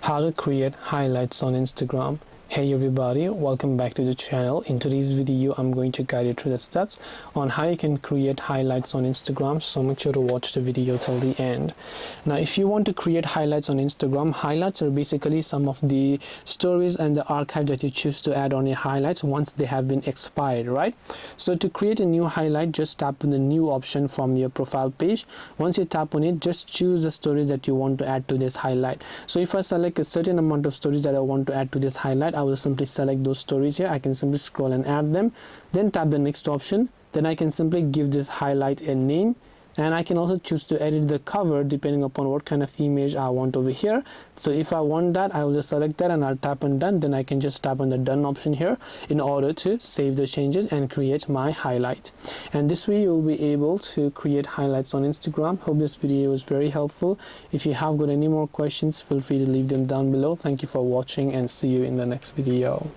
How to create highlights on Instagram. Hey everybody, welcome back to the channel. In today's video I'm going to guide you through the steps on how you can create highlights on Instagram, so make sure to watch the video till the end. Now if you want to create highlights on Instagram, highlights are basically some of the stories and the archive that you choose to add on your highlights once they have been expired, right? So to create a new highlight, just tap on the new option from your profile page. Once you tap on it, just choose the stories that you want to add to this highlight. So if I select a certain amount of stories that I want to add to this highlight, I will simply select those stories here. I can simply scroll and add them, then tap the next option. Then I can simply give this highlight a name, and I can also choose to edit the cover depending upon what kind of image I want over here. So if I want that, I will just select that and I'll tap on done. Then I can just tap on the done option here in order to save the changes and create my highlight. And this way you'll be able to create highlights on Instagram. Hope this video was very helpful. If you have got any more questions, feel free to leave them down below. Thank you for watching and see you in the next video.